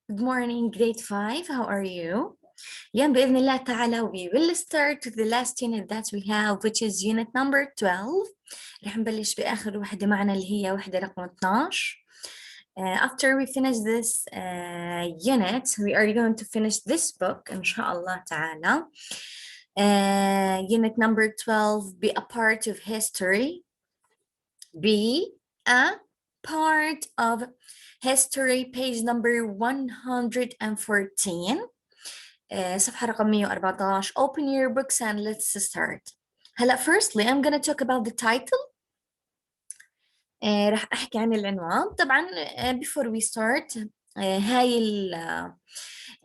Good morning, grade 5. How are you? اليوم بإذن الله تعالى we will start the last unit that we have, which is unit number 12. رح نبلش بآخر وحدة معنا اللي هي وحدة رقم 12. After we finish this unit, we are going to finish this book إن شاء الله تعالى. Unit number 12, be a part of history. Be a part of history, page number 114. صفحة رقم 114. Open your books and let's start. هلا firstly I'm gonna talk about the title. راح أحكي عن العنوان. طبعا before we start هاي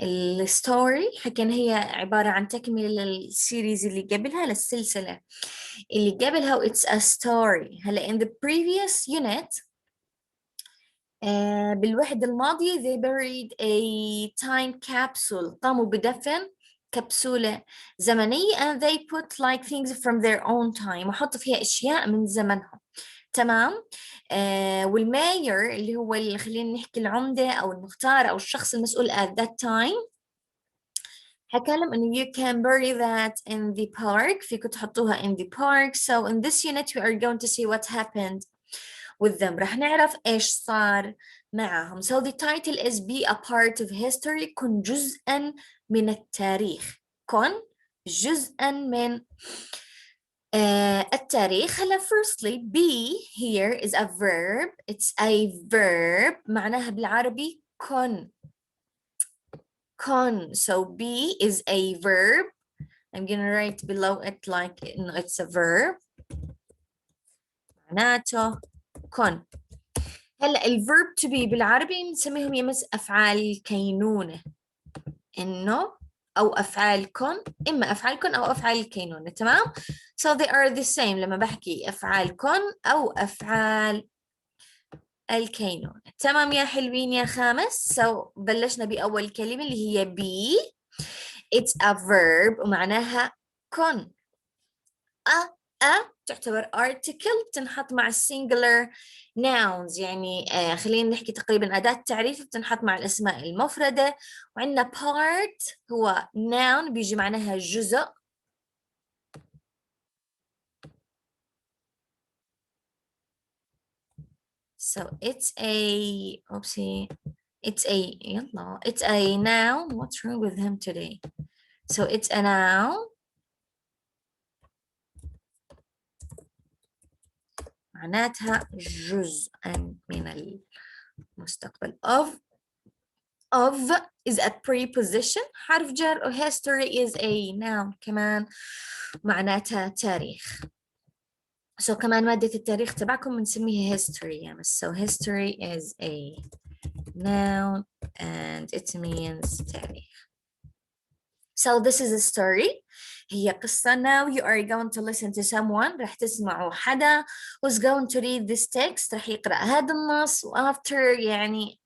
الستوري حكينا هي عبارة عن تكملة للسيريز اللي قبلها، للسلسلة اللي قبلها و it's a story. هلا in the previous unit بالوحدة الماضية they buried a time capsule. قاموا بدفن كبسولة زمنية and they put like things from their own time وحطوا فيها أشياء من زمنهم. تمام. والماير اللي هو اللي خلينا نحكي العمدة أو المختار أو الشخص المسؤول at that time حكى لهم إنه you can bury that in the park. فيكم تحطوها in the park. So in this unit we are going to see what happened with them. رح نعرف إيش صار معهم. So the title is be a part of history. كن جزءاً من التاريخ. كن جزءاً من التاريخ. هلا firstly be here is a verb. It's a verb. معناها بالعربي كن. كن. So be is a verb. I'm gonna write below it like it's a verb. معناته كن. هلا الverb to be بالعربي بنسميهم يمس أفعال الكينونة. إنه أو أفعال كن، إما أفعال كن أو أفعال الكينونة. تمام. So they are the same لما بحكي أفعال كن أو أفعال الكينونة. تمام يا حلوين يا خامس. So بلشنا بأول كلمة اللي هي be. It's a verb ومعناها كن. تعتبر article بتنحط مع singular nouns. يعني خلينا نحكي تقريبا أداة تعريف بتنحط مع الأسماء المفردة. وعندنا part هو noun بيجي معناها جزء. So it's a noun. What's wrong with him today? So it's a noun. معناتها جزءا من المستقبل. Of is a preposition. حرف جر. history is a noun كمان معناتها تاريخ. So كمان مادة التاريخ تبعكم بنسميها history يا مس. So history is a noun and it means تاريخ. So this is a story. هي قصة. Now you are going to listen to someone. رح تسمعوا حدا who's going to read this text. رح يقرأ هذا النص. after يعني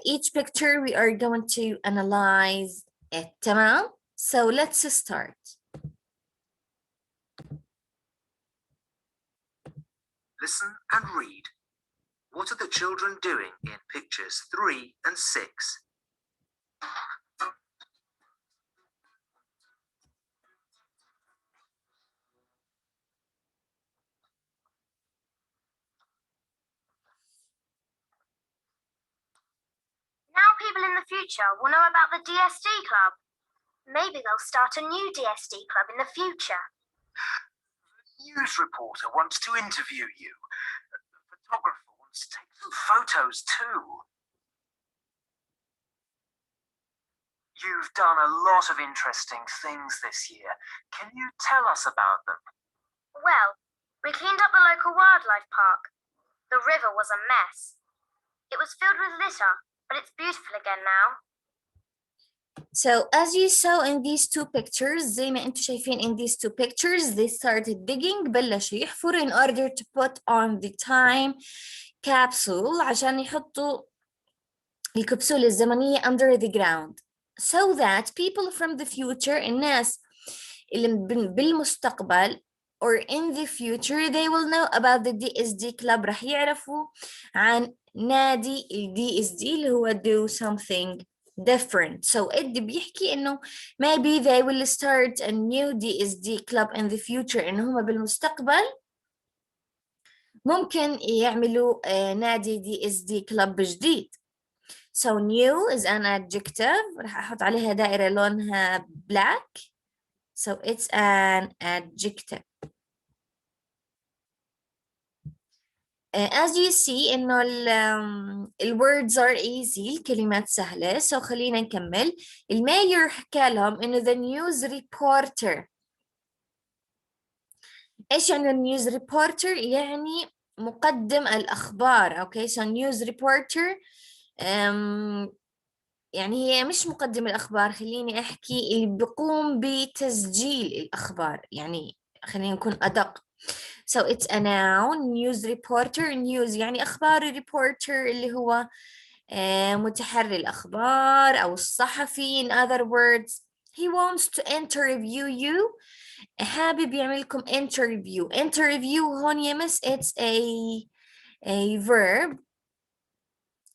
each picture we are going to analyze it. تمام. So let's start. Listen and read. What are the children doing in pictures 3 and 6? Now people in the future will know about the DSD club. Maybe they'll start a new DSD club in the future. The news reporter wants to interview you. The photographer wants to take some photos too. You've done a lot of interesting things this year. Can you tell us about them? Well, we cleaned up the local wildlife park. The river was a mess. It was filled with litter, but it's beautiful again now. So as you saw in these two pictures, زي ما انتم شايفين in these two pictures, they started digging. بلشوا يحفروا in order to put on the time capsule عشان يحطوا الكبسولة الزمنية under the ground so that people from the future, الناس اللي بالمستقبل or in the future, they will know about the DSD club. رح يعرفوا عن نادي ال DSD اللي هو do something different. So it بيحكي إنه maybe they will start a new DSD club in the future، إنه هم بالمستقبل ممكن يعملوا نادي DSD club جديد. So new is an adjective، راح أحط عليها دائرة لونها black. So it's an adjective. As you see إنه ال words are easy، الكلمات سهلة. So خلينا نكمل. المايور حكى لهم إنه the news reporter. إيش يعني النيوز ريبورتر؟ يعني مقدم الأخبار. أوكي so news reporter يعني هي مش مقدم الأخبار، خليني أحكي اللي بيقوم بتسجيل الأخبار، يعني خلينا نكون أدق. So it's a noun. news reporter. news يعني أخبار. reporter اللي هو متحري الأخبار أو الصحفي. in other words he wants to interview you. حابب يعمل لكم interview. interview هون يمس it's a verb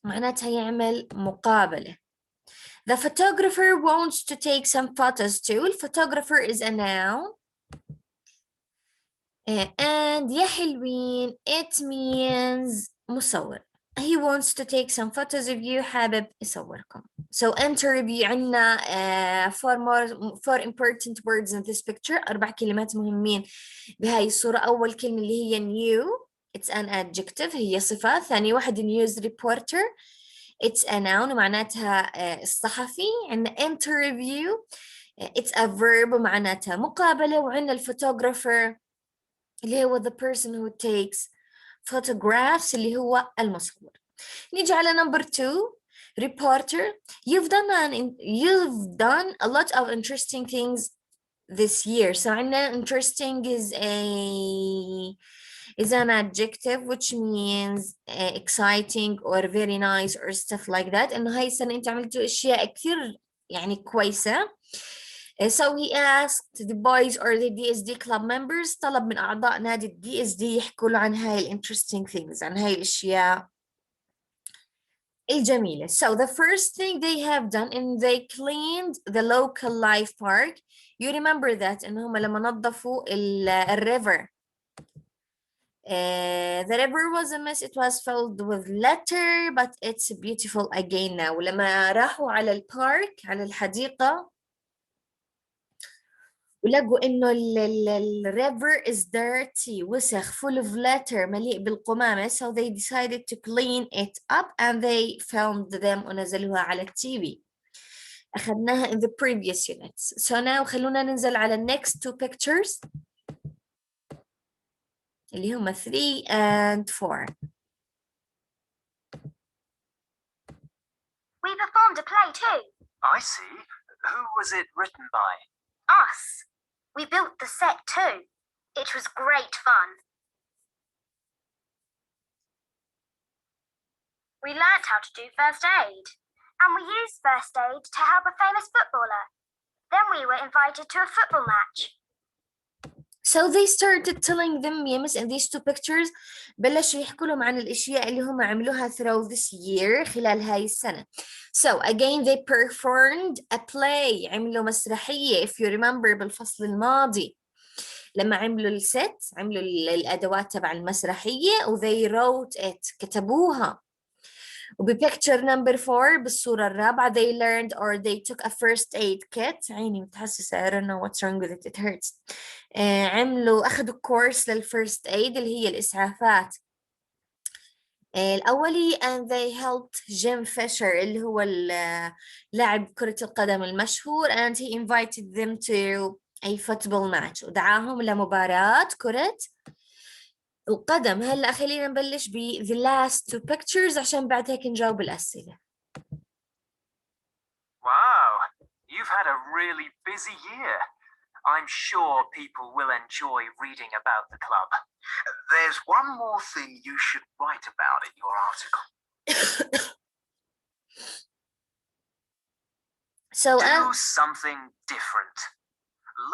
معناتها يعمل مقابلة. The photographer wants to take some photos too. The photographer is a noun. And يا حلوين it means مصور. He wants to take some photos of you. حابب يصوركم. So interview عنا four important words in this picture. 4 كلمات مهمين بهاي الصورة. أول كلمة اللي هي new. It's an adjective. هي صفة. ثاني واحد news reporter. It's a noun معناتها الصحفي. عندنا interview it's a verb معناتها مقابلة. وعندنا الفوتوغرافر اللي هو the person who takes photographs اللي هو المصور. نيجي على number 2 reporter. You've done a lot of interesting things this year. So عندنا interesting is an adjective which means exciting or very nice or stuff like that. إنه هاي السنة أنت عملتوا أشياء كثير يعني كويسة. So he asked the boys or the DSD club members. طلب من أعضاء نادي ال DSD يحكوا له عن هاي ال interesting things، عن هاي الأشياء الجميلة. So the first thing they have done and they cleaned the local life park. You remember that إنهم لما نظفوا ال river. The river was a mess. It was filled with litter, but it's beautiful again now. ولما راحوا على البارك على الحديقة ولقوا إنه ال river is dirty وسخ full of litter مليء بالقمامة. So they decided to clean it up and they filmed them ونزلوها على التي أخذناها in the previous units. So now خلونا ننزل على next 2 pictures اللي هم 3 and 4. We performed a play too. I see. Who was it written by? Us. We built the set too. It was great fun. We learnt how to do first aid. And we used first aid to help a famous footballer. Then we were invited to a football match. So they started telling them يمس in these 2 pictures بلشوا يحكوا لهم عن الأشياء اللي هم عملوها throughout this year خلال هاي السنة. So again they performed a play. عملوا مسرحية if you remember بالفصل الماضي لما عملوا الست عملوا الأدوات تبع المسرحية و they wrote it كتبوها. وبpicture number 4 بالصورة الرابعة they learned or they took a first aid kit. عيني متحسسة I don't know what's wrong with it, it hurts. أخذوا كورس للفيرست ايد اللي هي الإسعافات الأولي and they helped Jim Fisher اللي هو لاعب كرة القدم المشهور and he invited them to a football match ودعاهم لمباراة كرة القدم. هلا خلينا نبلش ب the last 2 pictures عشان بعد هيك نجاوب الأسئلة. Wow, you've had a really busy year. I'm sure people will enjoy reading about the club. There's one more thing you should write about in your article. So do something different.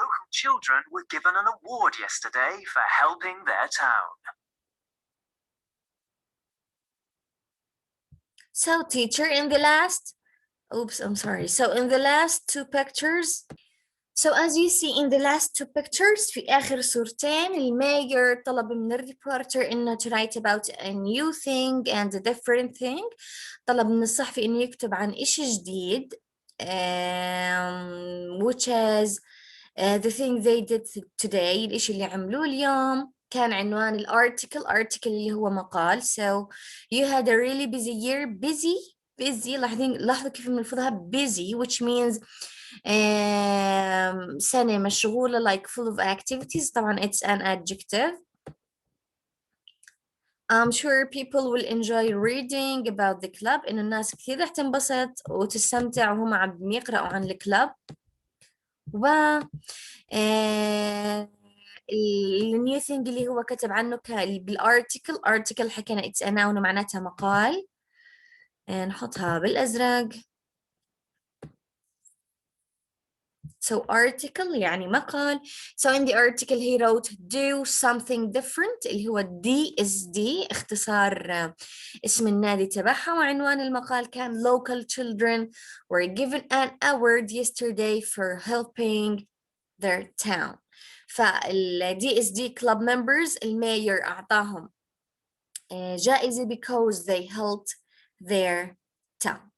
Local children were given an award yesterday for helping their town. So teacher, in the last, oops, I'm sorry. So in the last two pictures, so as you see in the last two pictures, في آخر صورتين الماير طلب من الريبورتر إنه to write about a new thing and a different thing. طلب من الصحفي إنه يكتب عن إشي جديد which is the thing they did today. الإشي اللي عملوه اليوم كان عنوان الارتكل اللي هو مقال. So you had a really busy year. busy لاحظوا كيف بنلفظها busy, which means سنة مشغولة, like full of activities. طبعا it's an adjective. I'm sure people will enjoy reading about the club. إنه الناس كثير رح تنبسط وتستمتع وهم عم يقرأوا عن الكلاب. و النيو ثينج اللي هو كتب عنه بالارتكل حكينا it's a noun معناتها مقال. نحطها بالأزرق. So article يعني مقال. So in the article he wrote do something different اللي هو DSD اختصار اسم النادي تبعها. وعنوان المقال كان local children were given an award yesterday for helping their town. فال DSD club members الماير أعطاهم جائزة because they helped their town.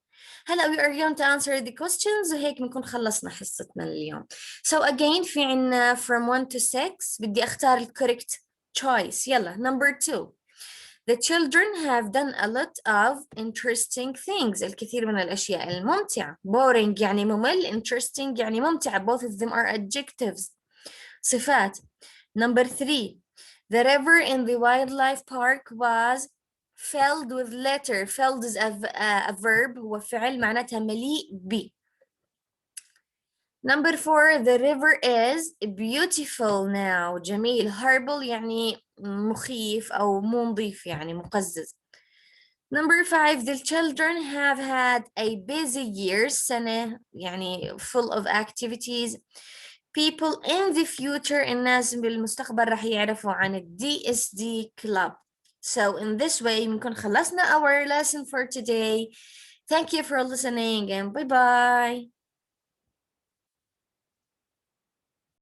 هلا we are going to answer the questions وهيك بنكون خلصنا حصتنا اليوم. So again في عنا from 1 to 6 بدي اختار ال correct choice. يلا number 2. The children have done a lot of interesting things. الكثير من الأشياء الممتعة. Boring يعني ممل. Interesting يعني ممتعة. Both of them are adjectives. صفات. Number 3. The river in the wildlife park was filled with litter. Filled is a verb, هو فعل معناتها مليء ب. Number 4, the river is beautiful now. جميل. Horrible يعني مخيف أو مو نظيف يعني مقزز. Number 5, the children have had a busy year. سنة يعني full of activities. People in the future, الناس بالمستقبل راح يعرفوا عن ال DSD club. So in this way بنكون خلصنا our lesson for today. Thank you for listening and bye bye.